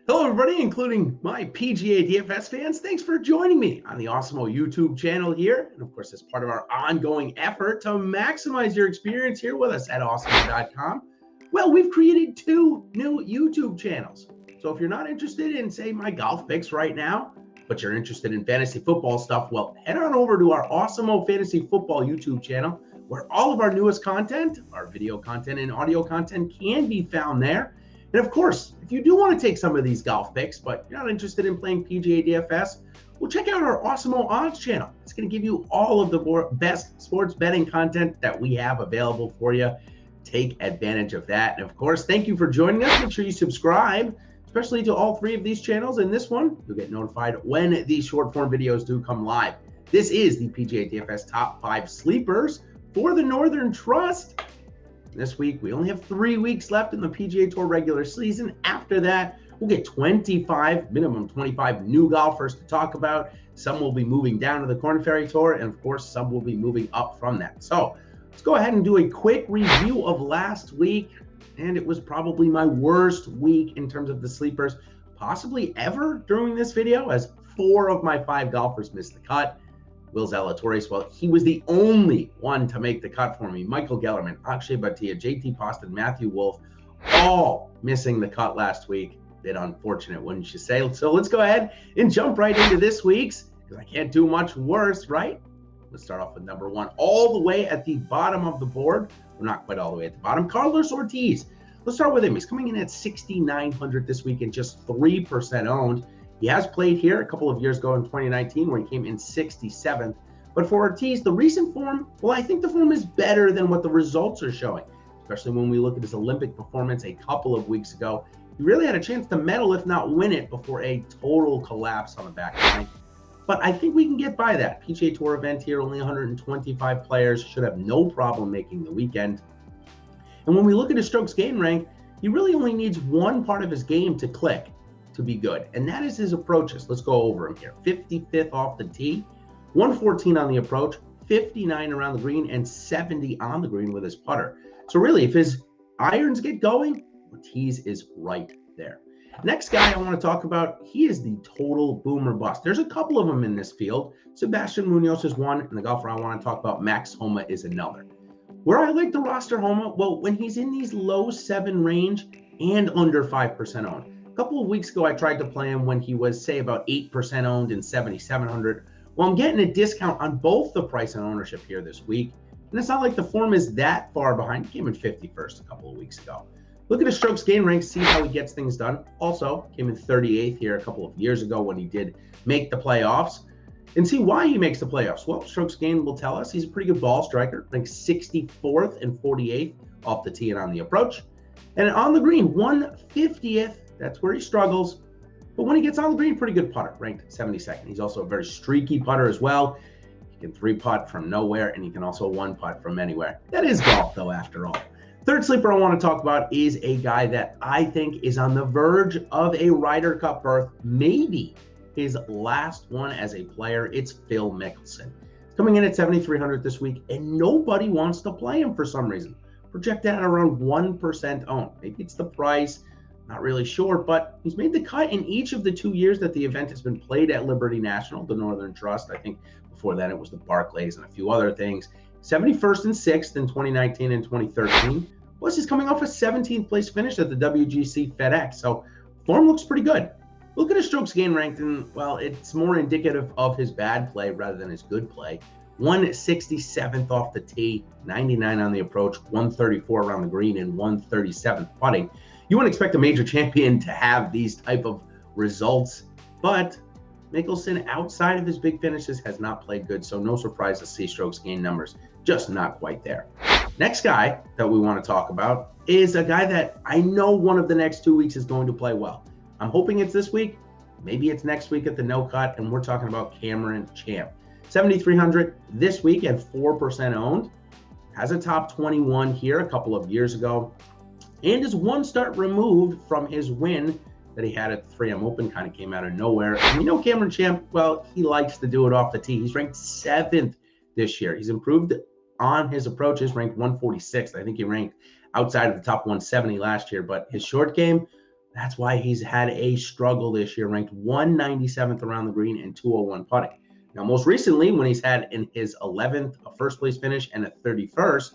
Hello, everybody, including my PGA DFS fans. Thanks for joining me on the Awesemo YouTube channel here. And of course, as part of our ongoing effort to maximize your experience here with us at awesemo.com, well, we've created two new YouTube channels. So if you're not interested in, say, my golf picks right now, but you're interested in fantasy football stuff, well, head on over to our Awesemo Fantasy Football YouTube channel, where all of our newest content, our video content and audio content can be found there. And of course, if you do want to take some of these golf picks, but you're not interested in playing PGA DFS, well, check out our Awesemo Odds channel. It's going to give you all of the best sports betting content that we have available for you. Take advantage of that. And of course, thank you for joining us. Make sure you subscribe, especially to all three of these channels. And this one, you'll get notified when these short form videos do come live. This is the PGA DFS Top 5 Sleepers for the Northern Trust. This week, we only have 3 weeks left in the PGA Tour regular season. After that, we'll get minimum 25 new golfers to talk about. Some will be moving down to the Korn Ferry Tour, and of course, some will be moving up from that. So let's go ahead and do a quick review of last week. And it was probably my worst week in terms of the sleepers, possibly ever during this video, as 4 of my 5 golfers missed the cut. Will Zalatoris, well, he was the only one to make the cut for me. Michael Gellerman, Akshay Bhatia, JT Poston, Matthew Wolff, all missing the cut last week. Bit unfortunate, wouldn't you say? So let's go ahead and jump right into this week's, because I can't do much worse, right? Let's start off with number 1, all the way at the bottom of the board. We're not quite all the way at the bottom. Carlos Ortiz. Let's start with him. He's coming in at 6,900 this week and just 3% owned. He has played here a couple of years ago in 2019 where he came in 67th. But for Ortiz, the recent form, well, I think the form is better than what the results are showing, especially when we look at his Olympic performance a couple of weeks ago. He really had a chance to medal, if not win it, before a total collapse on the back nine. But I think we can get by that. PGA Tour event here, only 125 players, should have no problem making the weekend. And when we look at his strokes gain rank, he really only needs one part of his game to click to be good, and that is his approaches. Let's go over him here. 55th off the tee, 114 on the approach, 59 around the green, and 70 on the green with his putter. So really, if his irons get going, Ortiz is right there. Next guy I want to talk about, he is the total boomer bust. There's a couple of them in this field. Sebastian Munoz is one, and the golfer I want to talk about, Max Homa, is another. Where I like the roster Homa, well, when he's in these low 7 range and under 5% owned. A couple of weeks ago, I tried to play him when he was, say, about 8% owned and 7,700. Well, I'm getting a discount on both the price and ownership here this week. And it's not like the form is that far behind. He came in 51st a couple of weeks ago. Look at his strokes gain rank, see how he gets things done. Also, came in 38th here a couple of years ago when he did make the playoffs. And see why he makes the playoffs. Well, strokes gain will tell us he's a pretty good ball striker, ranked 64th and 48th off the tee and on the approach. And on the green, 150th. That's where he struggles. But when he gets on the green, pretty good putter, ranked 72nd. He's also a very streaky putter as well. He can 3-putt from nowhere, and he can also 1-putt from anywhere. That is golf, though, after all. Third sleeper I want to talk about is a guy that I think is on the verge of a Ryder Cup berth, maybe his last one as a player. It's Phil Mickelson. He's coming in at 7,300 this week, and nobody wants to play him for some reason. Projected at around 1% owned. Maybe it's the price. Not really sure, but he's made the cut in each of the 2 years that the event has been played at Liberty National, the Northern Trust. I think before that it was the Barclays and a few other things. 71st and 6th in 2019 and 2013. Plus, he's coming off a 17th place finish at the WGC FedEx, so form looks pretty good. Look at his strokes gain rank, and, well, it's more indicative of his bad play rather than his good play. 167th off the tee, 99 on the approach, 134 around the green, and 137th putting. You wouldn't expect a major champion to have these type of results, but Mickelson, outside of his big finishes, has not played good, so no surprise to see strokes gain numbers just not quite there. Next guy that we want to talk about is a guy that I know one of the next 2 weeks is going to play well. I'm hoping it's this week. Maybe it's next week at the no cut, and we're talking about Cameron Champ. 7,300 this week and 4% owned. Has a top 21 here a couple of years ago, and is one start removed from his win that he had at the 3M Open. Kind of came out of nowhere. And we know Cameron Champ, well, he likes to do it off the tee. He's ranked 7th this year. He's improved on his approaches, ranked 146th. I think he ranked outside of the top 170 last year, but his short game, That's why he's had a struggle this year, ranked 197th around the green and 201 putting. Now, most recently, when he's had in his 11th a first place finish and a 31st,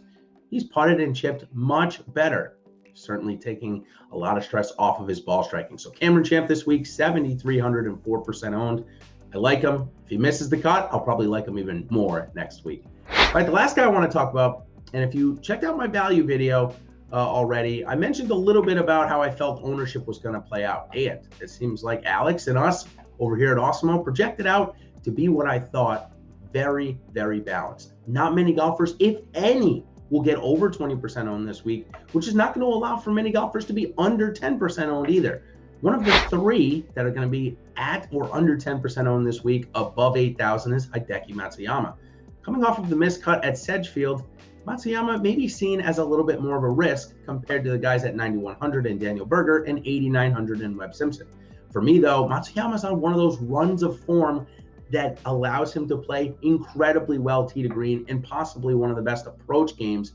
he's putted and chipped much better, certainly taking a lot of stress off of his ball striking. So Cameron Champ this week, 7,304% owned. I like him. If he misses the cut, I'll probably like him even more next week. All right, the last guy I want to talk about, and if you checked out my value video already, I mentioned a little bit about how I felt ownership was going to play out. And it seems like Alex and us over here at Awesemo projected out to be what I thought, very, very balanced. Not many golfers, if any, will get over 20% owned this week, which is not going to allow for many golfers to be under 10% owned either. One of the three that are going to be at or under 10% owned this week above 8,000 is Hideki Matsuyama. Coming off of the missed cut at Sedgefield, Matsuyama may be seen as a little bit more of a risk compared to the guys at 9,100 and Daniel Berger and 8,900 and Webb Simpson. For me, though, Matsuyama's on one of those runs of form that allows him to play incredibly well tee to green and possibly one of the best approach games,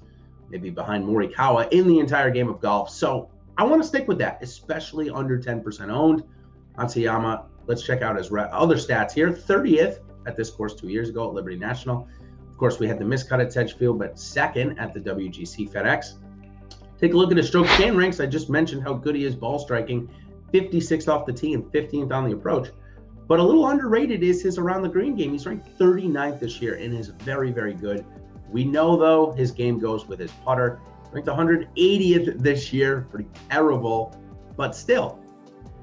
maybe behind Morikawa, in the entire game of golf. So I want to stick with that, especially under 10% owned. Matsuyama, let's check out his other stats here. 30th at this course 2 years ago at Liberty National. Of course, we had the miscut at Sedgefield, but second at the WGC FedEx. Take a look at his stroke gain ranks. I just mentioned how good he is ball striking, 56th off the tee and 15th on the approach. But a little underrated is his around the green game. He's ranked 39th this year and is very, very good. We know, though, his game goes with his putter. Ranked 180th this year, pretty terrible, but still,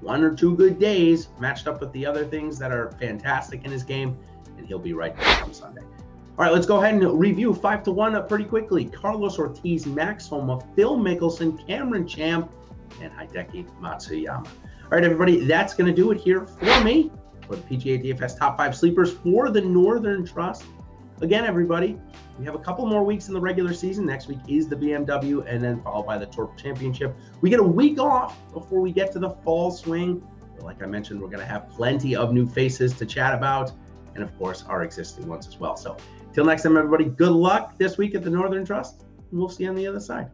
one or two good days matched up with the other things that are fantastic in his game, and he'll be right there on Sunday. All right, let's go ahead and review 5-1 pretty quickly. Carlos Ortiz, Max Homa, Phil Mickelson, Cameron Champ, and Hideki Matsuyama. All right, everybody, that's going to do it here for me for the PGA DFS Top 5 Sleepers for the Northern Trust. Again, everybody, we have a couple more weeks in the regular season. Next week is the BMW and then followed by the Tour Championship. We get a week off before we get to the fall swing. But like I mentioned, we're going to have plenty of new faces to chat about and, of course, our existing ones as well. So until next time, everybody, good luck this week at the Northern Trust, and we'll see you on the other side.